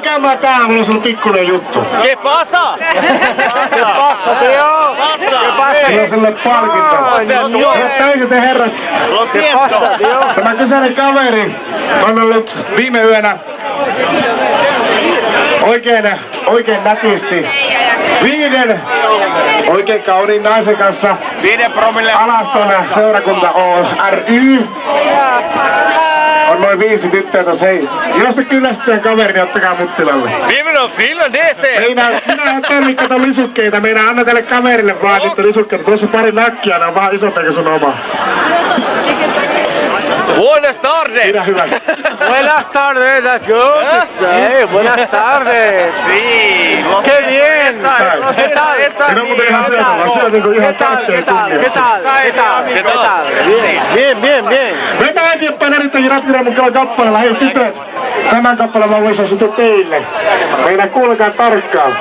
käymään täällä, mulla on sulla pikkuinen juttu. ¿Qué pasa? ¿Qué pasa, tío? ¿Qué pasa? Mulla on sulle palkinto. Täiset herrat. ¿Qué pasa, tío? Tämä kyseinen kaveri on ollut viime yönä oikein nätisti 5 oikein kauniin naisen kanssa 5 promille. Alaston seurakunta Oos ry. On noin 5 tyttöä tossa, hei. Jos te kyllästyy kaveri, niin ottakaa mut tilalle. Viimeinen Finland DC. Minä en tarvitse kato lisukkeita, minä annan tälle kaverille vaan sitten lisukkeita. Tuossa pari nakkia, ne on vaan isompia kuin sun oma. Buenas tardes. Pidä hyvä. Buenas tardes, let's go. Hey, buenas tardes. Sí. ¡Qué bien! ¿Qué tal? Minä muuten ihan selvä, siellä niinku ihan takseen tunnia. ¿Qué tal? Bien. Vetä eteenpäin erittäin rattireen mukaan kappaleella. Hei tytöt, tämän kappaleen mä voisin sitten teille. Meidän kuulekaa tarkkaan.